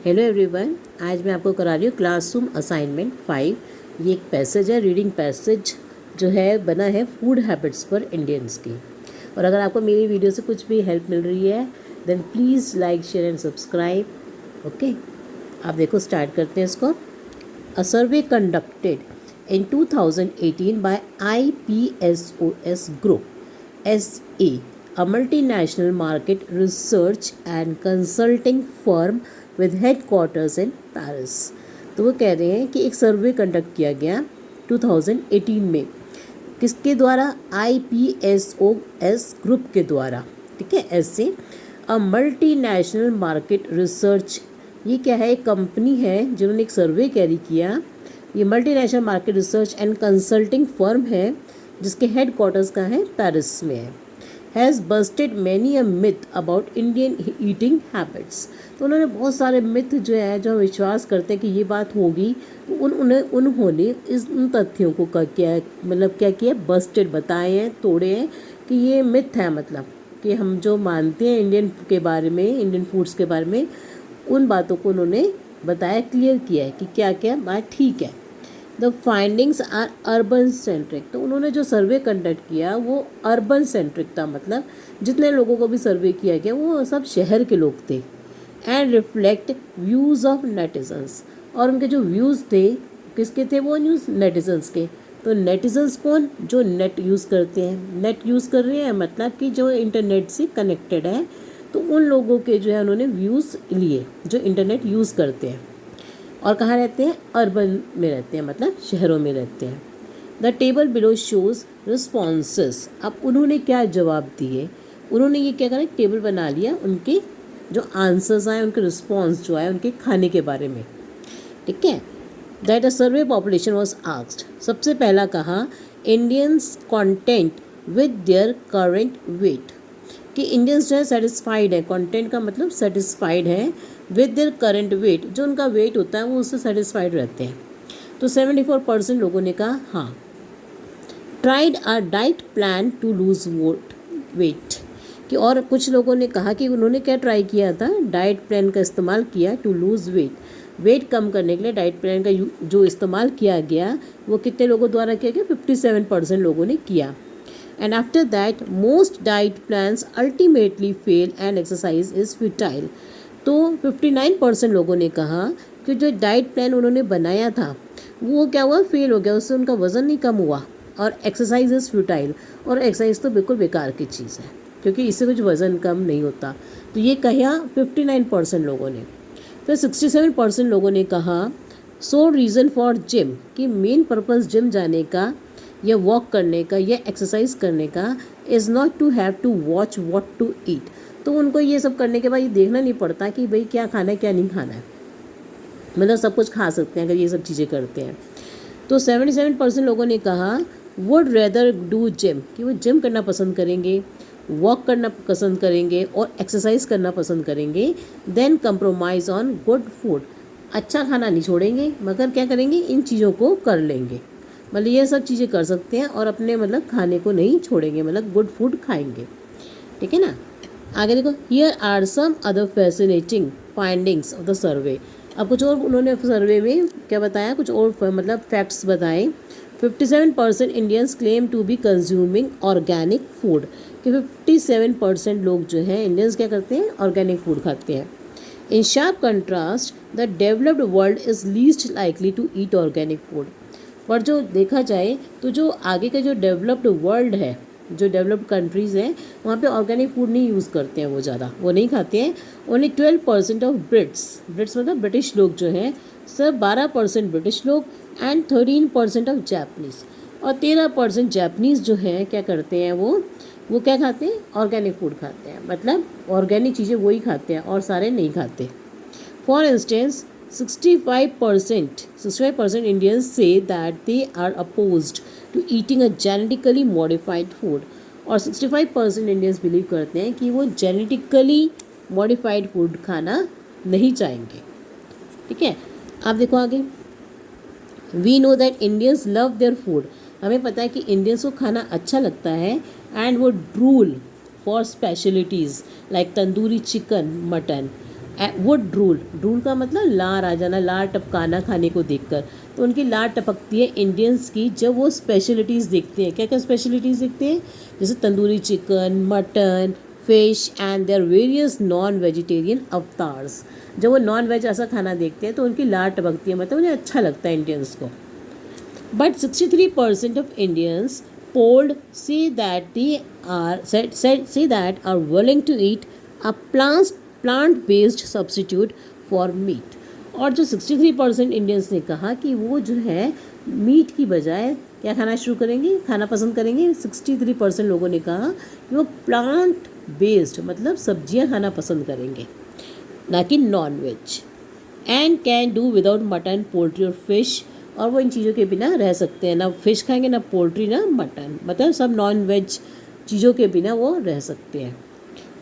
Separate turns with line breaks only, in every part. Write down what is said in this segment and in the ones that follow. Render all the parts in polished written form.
Hello everyone, आज मैं आपको करा रही हूँ क्लासरूम असाइनमेंट 5। ये एक पैसेज है, रीडिंग पैसेज जो है बना है फूड हैबिट्स पर इंडियंस की। और अगर आपको मेरी वीडियो से कुछ भी हेल्प मिल रही है then please like share and subscribe. Okay, आप देखो स्टार्ट करते हैं इसको। A survey conducted in 2018 by IPSOS Group SA, a multinational market research and consulting firm with headquarters in Paris। तो वो कह रहे हैं कि एक सर्वे कंडक्ट किया गया 2018 में, किसके द्वारा? IPSOS ग्रुप के द्वारा। ठीक है, ऐसे अ मल्टीनेशनल मार्केट रिसर्च, ये क्या है? एक कंपनी है जिन्होंने एक सर्वे कैरी किया। ये multinational market research and consulting firm है जिसके हेड क्वार्टर्स का है पेरिस में है। Has Busted many a myth about Indian eating habits. तो उन्होंने बहुत सारे मिथ जो है, जो विश्वास करते हैं कि ये बात होगी, तो उन्होंने उन तथ्यों को क्या किया? बस्टेड, बताए हैं, तोड़े हैं कि ये मिथ है, मतलब कि हम जो मानते हैं इंडियन के बारे में, इंडियन फूड्स के बारे में, उन बातों को उन्होंने बताया, क्लियर किया है कि क्या क्या बात ठीक है। The findings are urban centric. तो उन्होंने जो सर्वे कंडक्ट किया वो अर्बन सेंट्रिक था, मतलब जितने लोगों को भी सर्वे किया गया वो सब शहर के लोग थे। And reflect views of netizens, और उनके जो व्यूज़ थे किसके थे? वो न्यूज़ नेटिजन्स के। तो नेटिजन्स कौन? जो नेट यूज़ करते हैं, नेट यूज़ कर रहे हैं, मतलब कि जो इंटरनेट से कनेक्टेड है, तो उन लोगों के जो है उन्होंने व्यूज़ लिए जो इंटरनेट यूज़ करते हैं और कहाँ रहते हैं? अर्बन में रहते हैं, मतलब शहरों में रहते हैं। The table below shows responses. अब उन्होंने क्या जवाब दिए? उन्होंने ये क्या करा? टेबल बना लिया, उनके जो आंसर्स आए, उनके रिस्पॉन्स जो आए उनके खाने के बारे में। ठीक है, that a survey population was asked. सबसे पहला कहा Indians content with their current weight, कि इंडियंस जो है सेटिस्फाइड है, कंटेंट का मतलब सेटिस्फाइड है, विद देयर करंट वेट, जो उनका वेट होता है वो उससे सेटिस्फाइड रहते हैं। तो 74% लोगों ने कहा हाँ। Tried a diet plan to lose weight, कि और कुछ लोगों ने कहा कि उन्होंने क्या ट्राई किया था? डाइट प्लान का इस्तेमाल किया टू लूज़ वेट कम करने के लिए डाइट प्लान का जो इस्तेमाल किया गया वो कितने लोगों द्वारा किया गया? 57% लोगों ने किया। And after that, most diet plans ultimately fail and exercise is futile। तो 59% लोगों ने कहा कि जो डाइट प्लान उन्होंने बनाया था वो क्या हुआ? फेल हो गया, उससे उनका वज़न नहीं कम हुआ, और एक्सरसाइज इज़ फ्यूटाइल, और एक्सरसाइज तो बिल्कुल बेकार की चीज़ है क्योंकि इससे कुछ वज़न कम नहीं होता। तो ये कहा 59% लोगों ने। फिर 67% लोगों ने कहा सो रीज़न फॉर जिम, कि मेन पर्पज़ जिम जाने का या वॉक करने का या एक्सरसाइज करने का is not to have to watch what to eat. तो उनको ये सब करने के बाद ये देखना नहीं पड़ता कि भाई क्या खाना है क्या नहीं खाना है, मतलब सब कुछ खा सकते हैं अगर ये सब चीज़ें करते हैं। तो 77% लोगों ने कहा वुड रेदर डू जिम, कि वो जिम करना पसंद करेंगे, वॉक करना पसंद करेंगे और एक्सरसाइज करना पसंद करेंगे, then compromise on good food. अच्छा खाना नहीं छोड़ेंगे मगर क्या करेंगे? इन चीज़ों को कर लेंगे, मतलब ये सब चीज़ें कर सकते हैं और अपने मतलब खाने को नहीं छोड़ेंगे, मतलब गुड फूड खाएंगे। ठीक है ना। आगे देखो, here are some other fascinating findings of the survey. अब कुछ और उन्होंने सर्वे में क्या बताया, कुछ और मतलब फैक्ट्स बताए। 57% Indians claim to be consuming organic food, कि 57% लोग जो हैं इंडियंस क्या करते हैं? ऑर्गेनिक फूड खाते हैं। In sharp contrast the developed world is least likely to eat organic food. पर जो देखा जाए तो जो आगे का जो डेवलप्ड वर्ल्ड है, जो डेवलप्ड कंट्रीज़ हैं, वहाँ पे ऑर्गेनिक फूड नहीं यूज़ करते हैं, वो ज़्यादा वो नहीं खाते हैं। ओनली 12% ऑफ ब्रिट्स मतलब ब्रिटिश लोग जो हैं, सिर्फ 12% ब्रिटिश लोग एंड 13% ऑफ जैपनीज़, और 13% जैपनीज़ जो हैं क्या करते हैं? वो क्या खाते हैं? ऑर्गेनिक फूड खाते हैं, मतलब ऑर्गेनिक चीज़ें वही खाते हैं और सारे नहीं खाते। For instance 65% Indians say that they are opposed to eating a genetically modified food, और 65% Indians बिलीव करते हैं कि वो जेनेटिकली मॉडिफाइड फूड खाना नहीं चाहेंगे। ठीक है, आप देखो आगे। We know that Indians love their food, हमें पता है कि इंडियंस को खाना अच्छा लगता है, एंड वो drool for specialities like tandoori chicken, mutton, वो ड्रूल, ड्रूल का मतलब लार आ जाना, लार टपकाना खाने को देखकर, तो उनकी लार टपकती है इंडियंस की जब वो स्पेशलिटीज़ देखते हैं। क्या क्या स्पेशलिटीज़ देखते हैं? जैसे tandoori chicken, mutton, fish and their various non vegetarian avatars. जब वो नॉन वेज ऐसा खाना देखते हैं तो उनकी लार टपकती है, मतलब उन्हें अच्छा लगता है इंडियंस को। But 63% of Indians polled say that are willing to eat a plant-based substitute for meat. और जो 63% इंडियंस ने कहा कि वो जो है मीट की बजाय क्या खाना शुरू करेंगे, खाना पसंद करेंगे, 63% लोगों ने कहा कि वो प्लांट बेस्ड मतलब सब्जियां खाना पसंद करेंगे, ना कि non veg. And can do without mutton, poultry और फिश, और वो इन चीज़ों के बिना रह सकते हैं, ना फिश खाएंगे, ना पोल्ट्री, ना मटन, मतलब सब नॉन वेज चीज़ों के बिना वो रह सकते हैं।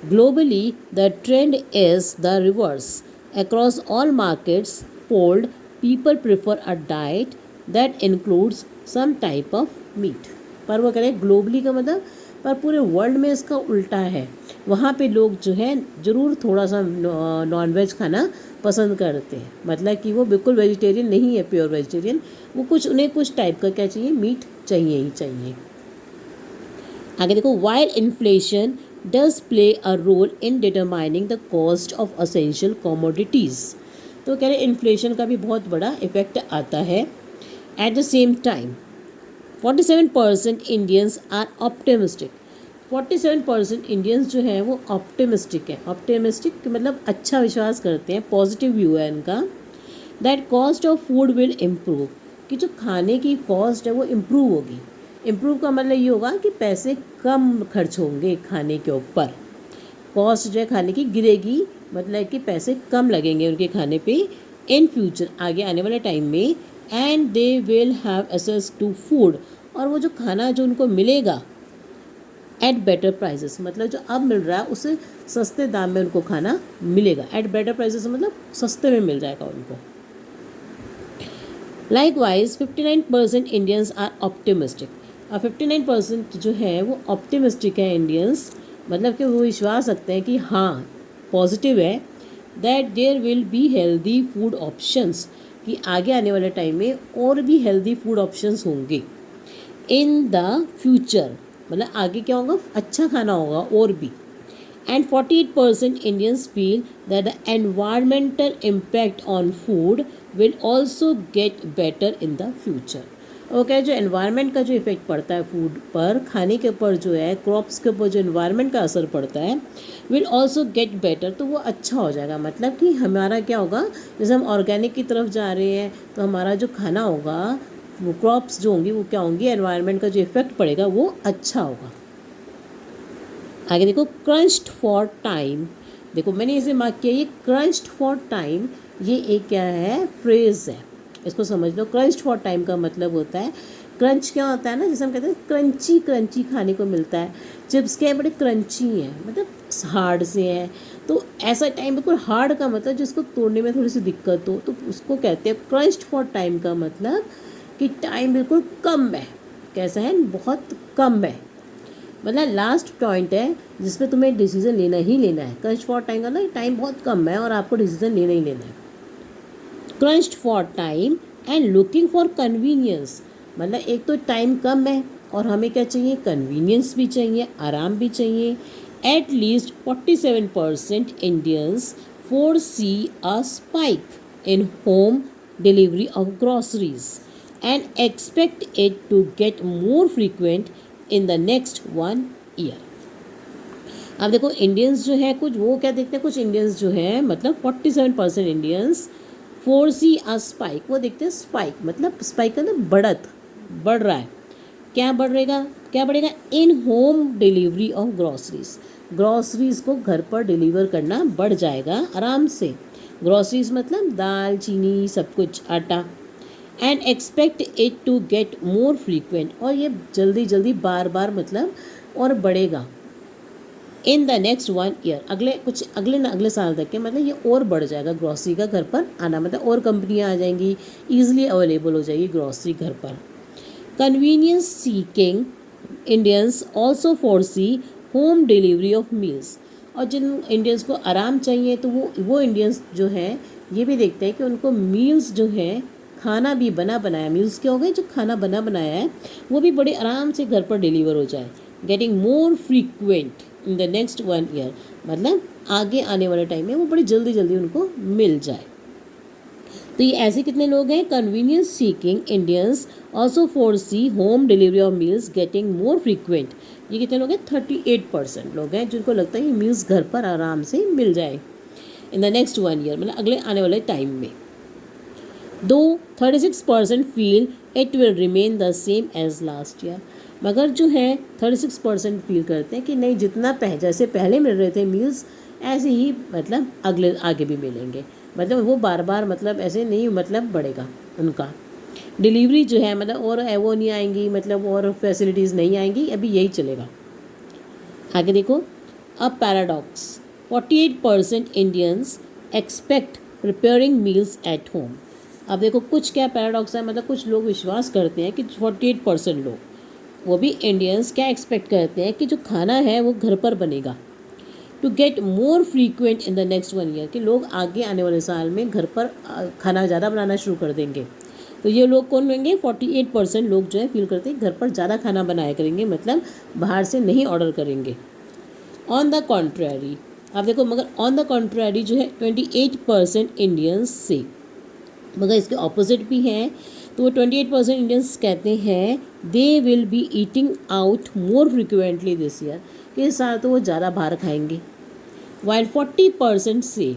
Globally the trend is the reverse. Across all markets polled people prefer a diet that includes some type of meat. पर वो कह रहे हैं ग्लोबली का मतलब, पर पूरे वर्ल्ड में इसका उल्टा है। वहाँ पे लोग जो है ज़रूर थोड़ा सा नॉन वेज खाना पसंद करते हैं, मतलब कि वो बिल्कुल वेजिटेरियन नहीं है, प्योर वेजिटेरियन, वो कुछ उन्हें कुछ टाइप का क्या चाहिए, मीट चाहिए ही चाहिए। आगे देखो, while inflation does play a role in determining the cost of essential commodities. तो कह रहे इन्फ्लेशन का भी बहुत बड़ा इफेक्ट आता है। At the same time 47% Indians are optimistic. 47% Indians जो हैं वो ऑप्टिमिस्टिक है। ऑप्टिमिस्टिक मतलब अच्छा विश्वास करते हैं, पॉजिटिव व्यू है इनका। That cost of food will improve, कि जो खाने की कॉस्ट है वो इम्प्रूव होगी। इम्प्रूव का मतलब ये होगा कि पैसे कम खर्च होंगे खाने के ऊपर, कॉस्ट जो है खाने की गिरेगी, मतलब कि पैसे कम लगेंगे उनके खाने पे इन फ्यूचर, आगे आने वाले टाइम में। And they will have access to food, और वो जो खाना जो उनको मिलेगा एट बेटर प्राइसेस, मतलब जो अब मिल रहा है उससे सस्ते दाम में उनको खाना मिलेगा। एट बेटर प्राइसेस मतलब सस्ते में मिल जाएगा उनको। Likewise 59% Indians are optimistic. और 59% जो है वो ऑप्टिमिस्टिक है इंडियंस, मतलब कि वो विश्वास रखते हैं कि हाँ पॉजिटिव है, that there will be healthy food options, कि आगे आने वाले टाइम में और भी हेल्दी फूड ऑप्शंस होंगे इन द फ्यूचर, मतलब आगे क्या होगा, अच्छा खाना होगा और भी। And 48% Indians feel that the environmental impact on food will also get better in the future. Okay, जो एनवायरनमेंट का जो इफेक्ट पड़ता है फूड पर, खाने के ऊपर जो है, क्रॉप्स के ऊपर जो एनवायरनमेंट का असर पड़ता है, विल ऑल्सो गेट बेटर, तो वो अच्छा हो जाएगा। मतलब कि हमारा क्या होगा, जैसे हम ऑर्गेनिक की तरफ जा रहे हैं तो हमारा जो खाना होगा, वो क्रॉप्स जो होंगी वो क्या होंगी, एनवायरनमेंट का जो इफेक्ट पड़ेगा वो अच्छा होगा। आगे देखो, क्रंच्ड फॉर टाइम। देखो मैंने इसे मार्क किया, ये क्रंच्ड फॉर टाइम, ये एक क्या है, फ्रेज है, इसको समझ लो। क्रंच्ड फॉर टाइम का मतलब होता है, क्रंच क्या होता है ना, जैसे हम कहते हैं क्रंची क्रंची खाने को मिलता है, चिप्स क्या है, बड़े क्रंची हैं, मतलब हार्ड से हैं। तो ऐसा टाइम बिल्कुल हार्ड का मतलब जिसको तोड़ने में थोड़ी सी दिक्कत हो, तो उसको कहते हैं क्रंच्ड फॉर टाइम का मतलब कि टाइम बिल्कुल कम है। कैसा है, बहुत कम है, मतलब लास्ट पॉइंट है जिसमें तुम्हें डिसीजन लेना ही लेना है। क्रंच फॉर टाइम का ना, टाइम बहुत कम है और आपको डिसीजन लेना ही लेना है। Crunched for time and looking for convenience, मतलब एक तो टाइम कम है और हमें क्या चाहिए, कन्वीनियंस भी चाहिए, आराम भी चाहिए। At least 47% Indians foresee a spike in home delivery of groceries and expect it to get more frequent in the next 1 year। अब देखो इंडियंस जो है कुछ वो क्या देखते हैं, कुछ इंडियंस जो है मतलब 47% इंडियंस फोरसी अ स्पाइक, वो देखते हैं स्पाइक, मतलब स्पाइक का मतलब बढ़त, बढ़ रहा है, क्या बढ़ेगा, क्या बढ़ेगा, in home delivery of groceries, groceries को घर पर डिलीवर करना बढ़ जाएगा आराम से। ग्रॉसरीज मतलब दाल चीनी सब कुछ, आटा। And expect it to get more frequent, और ये जल्दी जल्दी बार बार मतलब और बढ़ेगा। इन द नेक्स्ट 1 ईयर, अगले साल तक के मतलब ये और बढ़ जाएगा ग्रॉसरी का घर पर आना, मतलब और कंपनियां आ जाएंगी, ईजिली अवेलेबल हो जाएगी ग्रॉसरी घर पर। Convenience seeking Indians also foresee home delivery of meals, और जिन इंडियंस को आराम चाहिए तो वो इंडियंस जो हैं ये भी देखते हैं कि उनको मील्स जो है, खाना भी बना बनाया, मील्स क्या हो गए, जो खाना बना बनाया है वो भी बड़े आराम से घर पर डिलीवर हो जाए। Getting more frequent in the next 1 year, मतलब आगे आने वाले टाइम में वो बड़ी जल्दी जल्दी उनको मिल जाए। तो ये ऐसे कितने लोग हैं, convenience seeking Indians also foresee home delivery of meals getting more frequent. ये कितने लोग हैं, 38% लोग हैं जिनको लगता है ये मील्स घर पर आराम से मिल जाए इन द नेक्स्ट 1 ईयर, मतलब अगले आने वाले टाइम में। दो 36% feel it will remain the same as last year, मगर जो है 36% फील करते हैं कि नहीं, जितना जैसे पहले मिल रहे थे मील्स ऐसे ही मतलब अगले आगे भी मिलेंगे, मतलब वो बार बार मतलब ऐसे नहीं मतलब बढ़ेगा उनका। डिलीवरी जो है मतलब और वो नहीं आएंगी, मतलब और फैसिलिटीज़ नहीं आएंगी, अभी यही चलेगा। आगे देखो, a paradox, 48% Indians expect preparing meals at home. अब देखो कुछ क्या पैराडॉक्स है, मतलब कुछ लोग विश्वास करते हैं कि 48% लोग, वो भी इंडियंस, क्या एक्सपेक्ट करते हैं कि जो खाना है वो घर पर बनेगा। To get more frequent in the next 1 year, कि लोग आगे आने वाले साल में घर पर खाना ज़्यादा बनाना शुरू कर देंगे। तो ये लोग कौन होंगे, 48% लोग जो है फील करते हैं घर पर ज़्यादा खाना बनाया करेंगे, मतलब बाहर से नहीं ऑर्डर करेंगे। ऑन द कॉन्ट्रेरी, आप देखो, मगर ऑन द कॉन्ट्रेरी जो है 28% इंडियंस से, मगर इसके ऑपोजिट भी हैं। तो वो 28% इंडियंस कहते हैं they will be eating out more frequently this year, कि इस साल तो वो ज़्यादा बाहर खाएंगे। वाइल 40% से,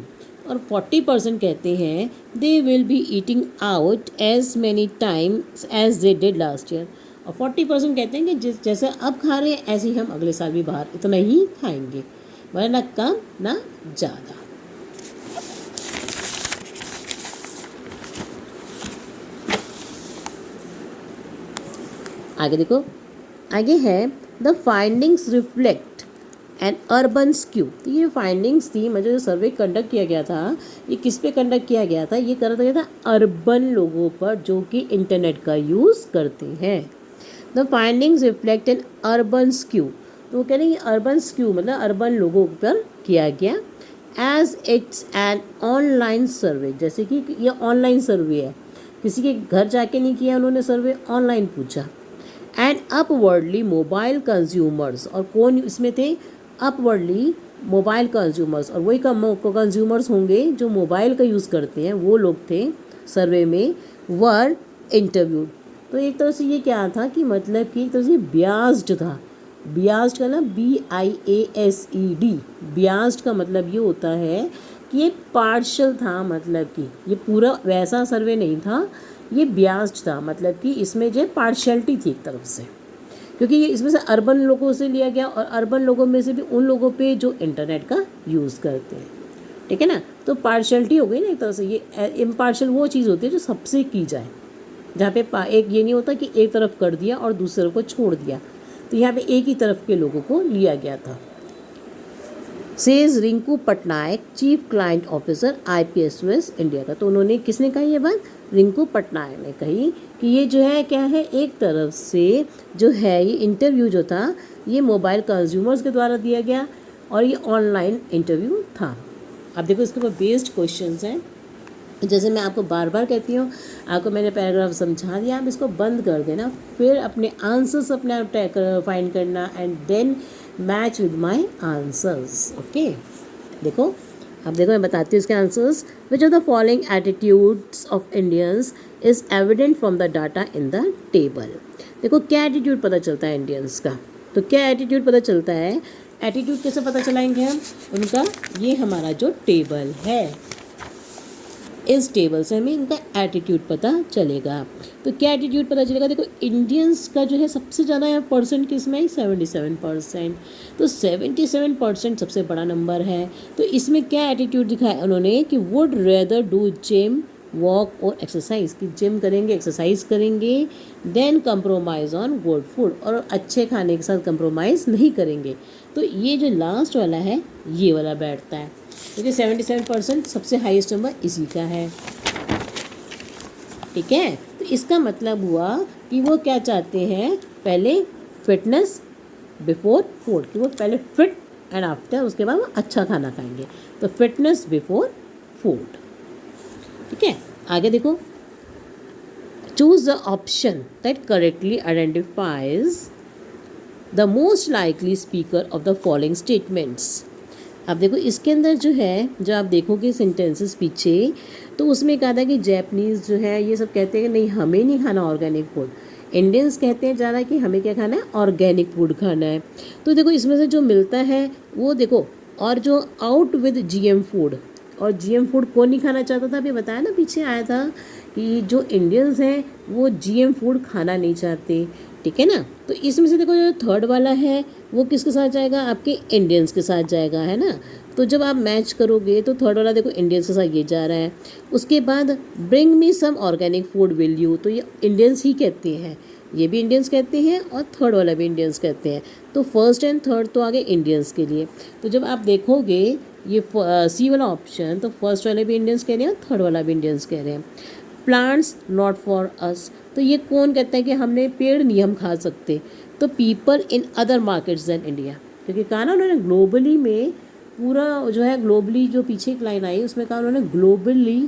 और 40% कहते हैं they will be eating out as many times as they did last year, और 40% कहते हैं कि जैसे अब खा रहे हैं ऐसे ही हम अगले साल भी बाहर इतना ही खाएंगे, मतलब ना कम ना ज़्यादा। आगे देखो, आगे है the findings reflect N urban skew. तो ये फाइंडिंग्स थी, मतलब जो सर्वे कंडक्ट किया गया था, ये किस पे कंडक्ट किया गया था, ये करा गया था अर्बन लोगों पर जो कि इंटरनेट का यूज़ करते हैं। The findings reflect N urban skew, तो वो कह रहे हैं अर्बन स्क्यू मतलब अर्बन लोगों पर किया गया। As it's an online survey, जैसे कि ये ऑनलाइन सर्वे है, किसी के घर जाके नहीं किया उन्होंने सर्वे, ऑनलाइन पूछा। एंड अपवर्डली मोबाइल कंज्यूमर्स, और कौन इसमें थे, अपवर्डली मोबाइल कंज्यूमर्स, और वही कंज्यूमर्स होंगे जो मोबाइल का यूज़ करते हैं, वो लोग थे सर्वे में, वर इंटरव्यूड। तो एक तरह से ये क्या था कि मतलब कि एक तरह से बियास्ड था, बियास्ड का ना BIASED, बियास्ड का मतलब ये होता है कि ये पार्शल था, मतलब कि ये पूरा वैसा सर्वे नहीं था, ये बियास्ड था, मतलब कि इसमें जो पार्शलिटी थी एक तरफ से, क्योंकि ये इसमें से अर्बन लोगों से लिया गया, और अर्बन लोगों में से भी उन लोगों पे जो इंटरनेट का यूज़ करते हैं, ठीक है ना। तो पार्शलिटी हो गई ना एक तरह से, ये इम्पार्शल वो चीज़ होती है जो सबसे की जाए, जहाँ पे एक ये नहीं होता कि एक तरफ कर दिया और दूसरे को छोड़ दिया, तो यहाँ पे एक ही तरफ के लोगों को लिया गया था। Says Rinku Patnaik, chief client officer IPSOS India का। तो उन्होंने, किसने कही ये बात, रिंकू पटनायक ने कही कि ये जो है क्या है, एक तरफ से जो है ये इंटरव्यू जो था ये मोबाइल कंज्यूमर्स के द्वारा दिया गया, और ये ऑनलाइन इंटरव्यू था। अब देखो इसके ऊपर बेस्ड क्वेश्चंस हैं, जैसे मैं आपको बार बार कहती हूँ, आपको मैंने पैराग्राफ समझा दिया, आप इसको बंद कर देना, फिर अपने आंसर्स अपने आप फाइंड करना, and then match with my answers. Okay, देखो, अब देखो मैं बताती हूँ इसके answers. Which of the following attitudes of Indians is evident from the data in the table. देखो क्या एटीट्यूड पता चलता है इंडियंस का, तो क्या एटीट्यूड पता चलता है, एटीट्यूड कैसे पता चलाएंगे हम उनका, ये हमारा जो टेबल है, इस टेबल से हमें इनका एटीट्यूड पता चलेगा। तो क्या एटीट्यूड पता चलेगा, देखो इंडियंस का जो है सबसे ज़्यादा परसेंट किस में है, 77%। तो 77% सबसे बड़ा नंबर है, तो इसमें क्या एटीट्यूड दिखाया उन्होंने कि would rather do gym, walk और एक्सरसाइज, कि जिम करेंगे, एक्सरसाइज करेंगे, then compromise on good food, और अच्छे खाने के साथ कंप्रोमाइज़ नहीं करेंगे। तो ये जो लास्ट वाला है ये वाला बैठता है, क्योंकि 77% सबसे हाईएस्ट नंबर इसी का है, ठीक है। तो इसका मतलब हुआ कि वो क्या चाहते हैं, पहले फिटनेस बिफोर फूड, कि वो पहले फिट एंड आफ्टर, उसके बाद वो अच्छा खाना खाएंगे। तो फिटनेस बिफोर फूड। ठीक है, आगे देखो, choose the option that correctly identifies the most likely speaker of the following statements. अब देखो इसके अंदर जो है, जो आप देखोगे सेंटेंसेस पीछे, तो उसमें कहा था कि जैपनीज़ जो है ये सब कहते हैं कि नहीं हमें नहीं खाना ऑर्गेनिक फूड। इंडियंस कहते हैं ज़्यादा कि हमें क्या खाना है, ऑर्गेनिक फूड खाना है। तो देखो इसमें से जो मिलता है वो देखो, और जो आउट विद जीएम फूड, और जीएम फूड कौन नहीं खाना चाहता था, अभी बताया ना, पीछे आया था कि जो इंडियंस हैं वो जीएम फूड खाना नहीं चाहते। ठीक है ना, तो इसमें से देखो जो थर्ड वाला है वो किसके साथ जाएगा, आपके इंडियंस के साथ जाएगा, है ना। तो जब आप मैच करोगे तो थर्ड वाला देखो इंडियंस के साथ ये जा रहा है। उसके बाद bring me some organic food will you, तो ये इंडियंस ही कहते हैं, ये भी इंडियंस कहते हैं और थर्ड वाला भी इंडियंस कहते हैं। तो फर्स्ट एंड थर्ड तो आगे इंडियंस के लिए। तो जब आप देखोगे ये सी वाला ऑप्शन, तो फर्स्ट वाले भी इंडियंस कह रहे हैं और थर्ड वाला भी इंडियंस कह रहे हैं। प्लांट्स नॉट फॉर अस, तो ये कौन कहता है कि हमने पेड़ नहीं हम खा सकते, तो people in other markets than India, क्योंकि कहा ना उन्होंने ग्लोबली में पूरा जो है, ग्लोबली जो पीछे एक लाइन आई उसमें कहा उन्होंने ग्लोबली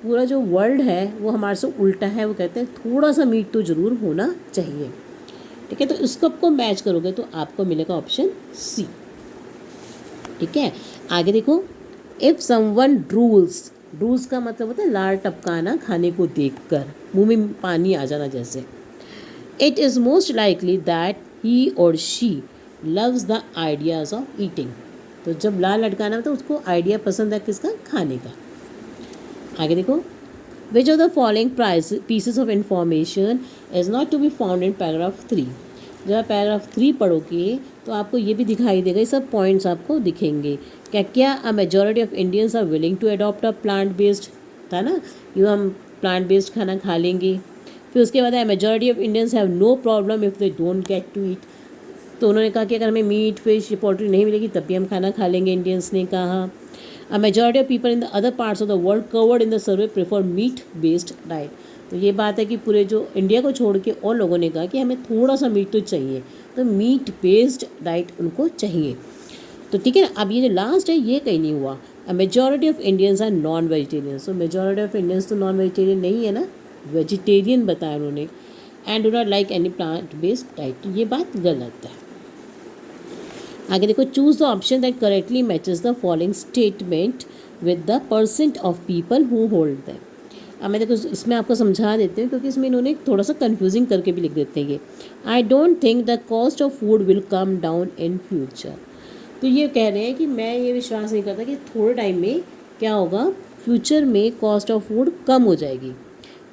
पूरा जो वर्ल्ड है वो हमारे से उल्टा है। वो कहते हैं थोड़ा सा मीट तो ज़रूर होना चाहिए। ठीक है, तो इसको आपको मैच करोगे तो आपको मिलेगा ऑप्शन सी। ठीक है, आगे देखो, इफ़ समवन ड्रूल्स, ड्रूल्स का मतलब होता है लार टपकाना, खाने को देखकर मुंह में पानी आ जाना जैसे। It is most likely that he और she loves the ideas of eating, तो जब लार लटकाना तो उसको आइडिया पसंद है किसका, खाने का। आगे देखो, which of the following pieces of information is not to be found in paragraph 3। जब आप पैराग्राफ 3 पढ़ोगे तो आपको ये भी दिखाई देगा, ये सब पॉइंट्स आपको दिखेंगे। क्या a majority of Indians are willing to adopt a plant based, था ना, कि हम प्लांट बेस्ड खाना खा लेंगे। फिर उसके बाद majority of Indians have no problem if they don't get to eat, तो उन्होंने कहा कि अगर हमें मीट फिश पोल्ट्री नहीं मिलेगी तब भी हम खाना खा लेंगे, इंडियंस ने कहा। अ majority of people in the other parts of the world covered in the survey prefer meat based diet, तो ये बात है कि पूरे जो इंडिया को छोड़ के और लोगों ने कहा कि हमें थोड़ा सा मीट तो चाहिए, तो मीट बेस्ड डाइट उनको चाहिए। तो ठीक है ना, अब ये जो लास्ट है ये कहीं नहीं हुआ, a majority of Indians are non vegetarian, so majority of Indians तो नॉन वेजिटेरियन नहीं है ना, वेजिटेरियन बताया उन्होंने। And do not like any plant based diet, तो ये बात गलत है। आगे देखो, choose the option that correctly matches the following statement with the percent of people who hold them. अब मैं देखो इसमें आपको समझा देती हूँ, क्योंकि इसमें इन्होंने थोड़ा सा कन्फ्यूजिंग करके भी लिख देते हैं ये। I don't think the cost of food will come down in future, तो ये कह रहे हैं कि मैं ये विश्वास नहीं करता कि थोड़े टाइम में क्या होगा, फ्यूचर में कॉस्ट ऑफ फूड कम हो जाएगी।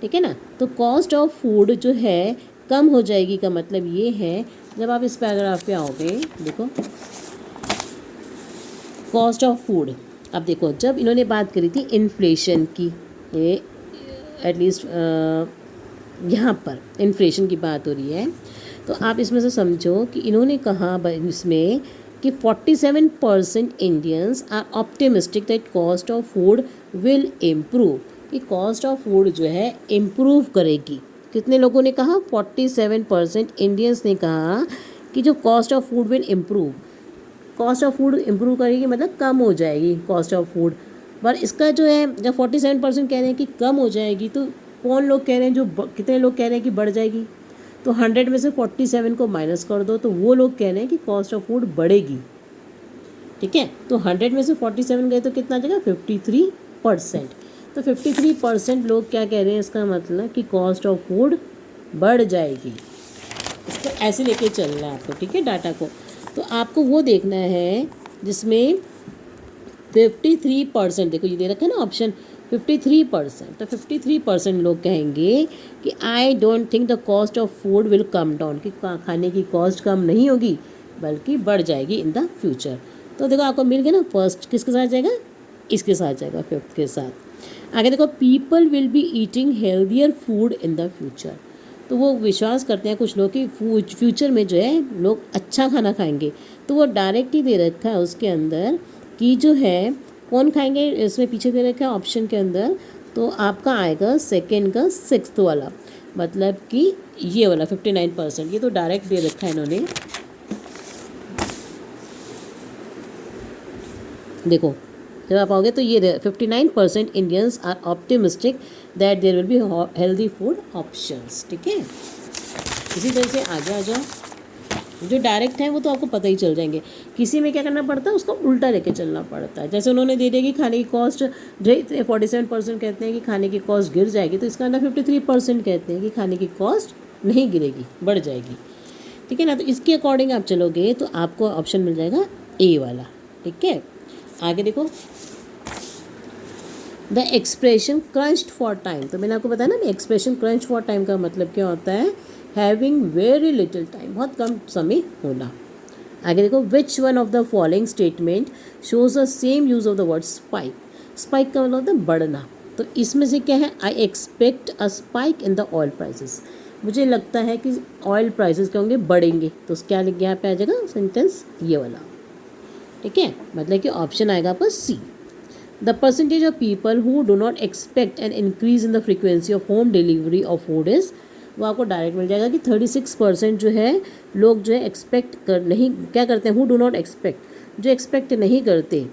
ठीक है ना, तो कॉस्ट ऑफ फूड जो है कम हो जाएगी का मतलब ये है, जब आप इस पैराग्राफ पे आओगे देखो, कॉस्ट ऑफ फूड। अब देखो जब इन्होंने बात करी थी इन्फ्लेशन की, ये एटलीस्ट यहाँ पर इन्फ्लेशन की बात हो रही है, तो आप इसमें से समझो कि इन्होंने कहा इसमें कि 47% Indians are optimistic that cost of food will improve, कि कॉस्ट ऑफ फूड जो है इम्प्रूव करेगी। कितने लोगों ने कहा, 47% इंडियंस ने कहा कि जो cost of food will improve, cost of food improve करेगी मतलब कम हो जाएगी कॉस्ट ऑफ फूड। पर इसका जो है, जब 47% कह रहे हैं कि कम हो जाएगी, तो कौन लोग कह रहे हैं, जो कितने लोग कह रहे हैं कि बढ़ जाएगी, तो 100 में से 47 को माइनस कर दो, तो वो लोग कह रहे हैं कि कॉस्ट ऑफ फूड बढ़ेगी। ठीक है, तो 100 में से 47 गए तो कितना आ जाएगा, 53%। तो 53% लोग क्या कह रहे हैं, इसका मतलब कि कॉस्ट ऑफ फूड बढ़ जाएगी। इसको ऐसे लेके चलना है आपको, ठीक है, डाटा को। तो आपको वो देखना है जिसमें 53%, देखो ये दे रखा है ना ऑप्शन 53%, तो 53% लोग कहेंगे कि I don't think the cost of food will come down, कि खाने की कॉस्ट कम नहीं होगी बल्कि बढ़ जाएगी इन द फ्यूचर। तो देखो आपको मिल गया ना, फर्स्ट किसके साथ जाएगा, इसके साथ जाएगा, फिफ्थ के साथ। आगे देखो, people will be eating healthier food in the future, तो वो विश्वास करते हैं कुछ लोग कि फ्यूचर में जो है लोग अच्छा खाना खाएंगे। तो वो डायरेक्ट ही दे रखा है उसके अंदर कि जो है कौन खाएंगे, इसमें पीछे दे रखा है ऑप्शन के अंदर, तो आपका आएगा सेकेंड का सिक्स्थ वाला, मतलब कि ये वाला 59%, ये तो डायरेक्ट दे रखा है इन्होंने। देखो जब आप आओगे तो ये 59% Indians are optimistic that there will be healthy food options. ठीक है, इसी तरह से आगे आ जाओ। जो डायरेक्ट हैं वो तो आपको पता ही चल जाएंगे। किसी में क्या करना पड़ता है, उसको उल्टा लेके चलना पड़ता है। जैसे उन्होंने दे दिया कि खाने की कॉस्ट जो 47% कहते हैं कि खाने की कॉस्ट गिर जाएगी, तो इसका अंदर 53% कहते हैं कि खाने की कॉस्ट नहीं गिरेगी, बढ़ जाएगी। ठीक है ना, तो इसके अकॉर्डिंग आप चलोगे तो आपको ऑप्शन मिल जाएगा ए वाला। ठीक है, आगे देखो, द एक्सप्रेशन क्रंच्ड फॉर टाइम, तो मैंने आपको बताया ना, एक्सप्रेशन क्रंच फॉर टाइम का मतलब क्या होता है, हैविंग वेरी लिटिल टाइम, बहुत कम समय होना। आगे देखो, which one of the following statement shows the same use of the word spike. Spike का मतलब होता है बढ़ना, तो इसमें से क्या है, I expect a spike in the oil prices, मुझे लगता है कि ऑयल प्राइसेस क्या होंगे, बढ़ेंगे। तो क्या लिख यहाँ पे आ जाएगा सेंटेंस ये वाला। ठीक है, मतलब कि ऑप्शन आएगा आपका C. The percentage of people who do not expect an increase in the frequency of home delivery of food is, वो आपको डायरेक्ट मिल जाएगा कि 36% जो है लोग जो है एक्सपेक्ट कर नहीं क्या करते हैं, हु डू नॉट एक्सपेक्ट, जो एक्सपेक्ट नहीं करते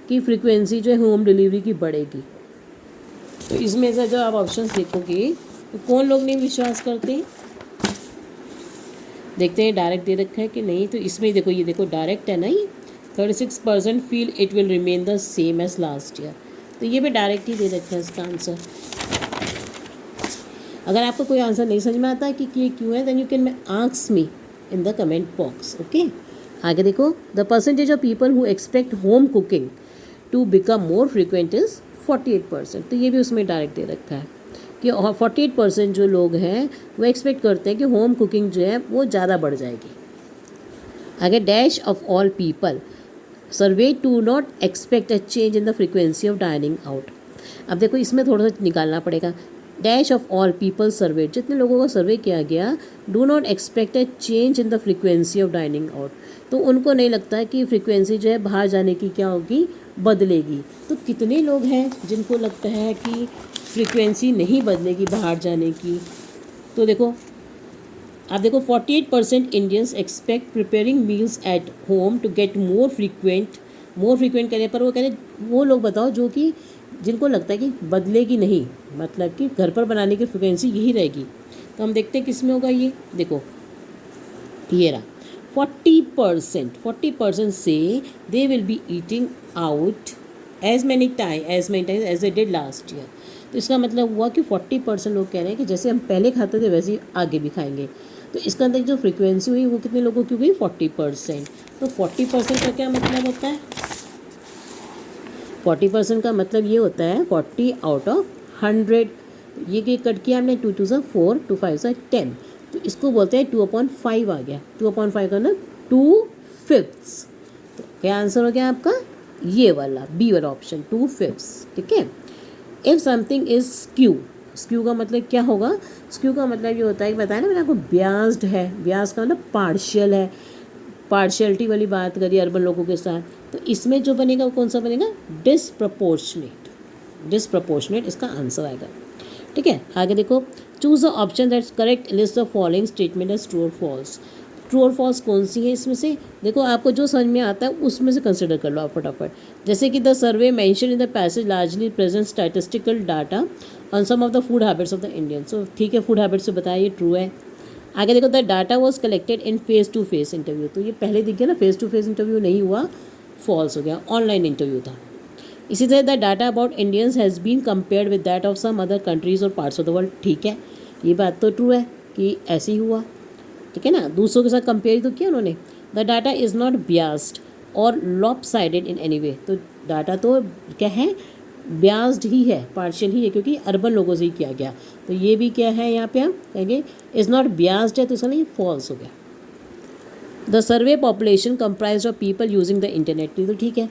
कि फ्रिक्वेंसी जो है होम डिलीवरी की बढ़ेगी। तो इसमें से जो आप ऑप्शन देखोगे तो कौन लोग नहीं विश्वास करते, देखते हैं डायरेक्ट दे रखा है कि नहीं। तो इसमें देखो, ये देखो डायरेक्ट है ना, ये 36% feel it will remain the same as last year, तो ये भी डायरेक्ट ही दे रखा है इसका आंसर। अगर आपको कोई आंसर नहीं समझ में आता है कि ये क्यों है, then you can ask me in the comment box. Okay, आगे देखो, the percentage of people who expect home cooking to become more frequent is 48%, तो ये भी उसमें डायरेक्ट दे रखा है कि 48% जो लोग हैं वो एक्सपेक्ट करते हैं कि होम कुकिंग जो है वो ज़्यादा बढ़ जाएगी। आगे, dash of all people survey to not expect a change in the frequency of dining out. अब देखो इसमें थोड़ा सा निकालना पड़ेगा। Dash of all people survey, जितने लोगों का सर्वे किया गया, do not expect a change in the frequency of dining out, तो उनको नहीं लगता है कि फ्रिक्वेंसी जो है बाहर जाने की क्या होगी, बदलेगी। तो कितने लोग हैं जिनको लगता है कि फ्रिक्वेंसी नहीं बदलेगी बाहर जाने की, तो देखो आप देखो 48% Indians expect preparing meals at home to get more frequent करने पर वो कह रहे वो लोग बताओ जो कि जिनको लगता है कि बदलेगी नहीं, मतलब कि घर पर बनाने की फ्रिक्वेंसी यही रहेगी। तो हम देखते हैं किस में होगा ये, देखो ये रहा 40% से they will be eating out as many times as they did last year. तो इसका मतलब हुआ कि 40% लोग कह रहे हैं कि जैसे हम पहले खाते थे वैसे ही आगे भी खाएंगे। तो इसका अंदर जो फ्रिक्वेंसी हुई वो कितने लोगों की हुई, 40%। तो 40% का क्या मतलब होता है, 40% का मतलब ये होता है 40 आउट ऑफ 100। ये कट किया हमने, 2 2 सा 4, 2 5 सा 10, तो इसको बोलते हैं 2/5 आ गया। 2/5 का ना 2/5। तो क्या आंसर हो गया आपका, ये वाला बी वाला ऑप्शन 2/5। ठीक है, इफ़ समथिंग इज स्क्यू का मतलब क्या होगा, स्क्यू का मतलब ये होता है कि बताया ना मैंने आपको, ब्यास्ड है, ब्यास का मतलब पार्शियल है, पार्शियलिटी वाली बात करी अर्बन लोगों के साथ। तो इसमें जो बनेगा वो कौन सा बनेगा, डिसप्रपोर्शनेट इसका आंसर आएगा। ठीक है, आगे देखो, choose the option that's correct, list the following statement as true और फॉल्स। ट्रू और फॉल्स कौन सी है इसमें से, देखो आपको जो समझ में आता है उसमें से कंसिडर कर लो आप फटाफट। जैसे कि the survey mention in the passage largely present statistical data on some of the food habits of the Indians. So ठीक है, फूड हैबिट्स से बताया, ये ट्रू है। आगे देखो, the data was collected in face to face interview, तो ये पहले दिख गया ना, फेस टू फेस इंटरव्यू नहीं हुआ, फॉल्स हो गया, ऑनलाइन इंटरव्यू था। इसी तरह the data about Indians has been compared with that of some other countries और पार्ट्स ऑफ द वर्ल्ड। ठीक है, ये बात तो ट्रू है कि ऐसे ही हुआ। ठीक है ना, दूसरों के साथ कंपेयर तो किया उन्होंने। द डाटा इज़ नॉट बियास्ड और लॉपसाइडेड इन एनी वे, तो डाटा तो क्या है, ब्यास्ड ही है, पार्शियल ही है, क्योंकि अर्बन लोगों से ही किया गया। तो ये भी क्या है, यहाँ पे हम कहेंगे इज़ नॉट ब्यास्ड है, तो इसका नहीं फॉल्स हो गया। The survey population comprise of people using the internet, तो ठीक है,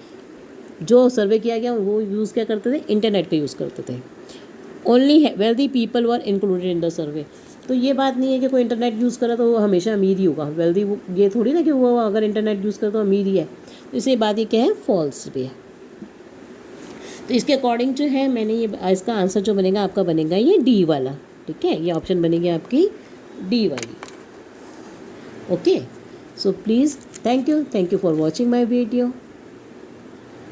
जो सर्वे किया गया वो यूज़ क्या करते थे, इंटरनेट का यूज़ करते थे। Only wealthy people were included in the survey, तो ये बात नहीं है कि कोई इंटरनेट यूज़ करा तो वो हमेशा अमीर ही होगा, वेल्दी ये थोड़ी ना कि वो अगर इंटरनेट यूज़ करे तो अमीर ही है। तो इसे बात ये क्या है, फॉल्स भी है। तो इसके अकॉर्डिंग जो है मैंने ये इसका आंसर जो बनेगा आपका बनेगा ये डी वाला। ठीक है, ये ऑप्शन बनेगी आपकी डी वाली। Okay, so please thank you for watching my video.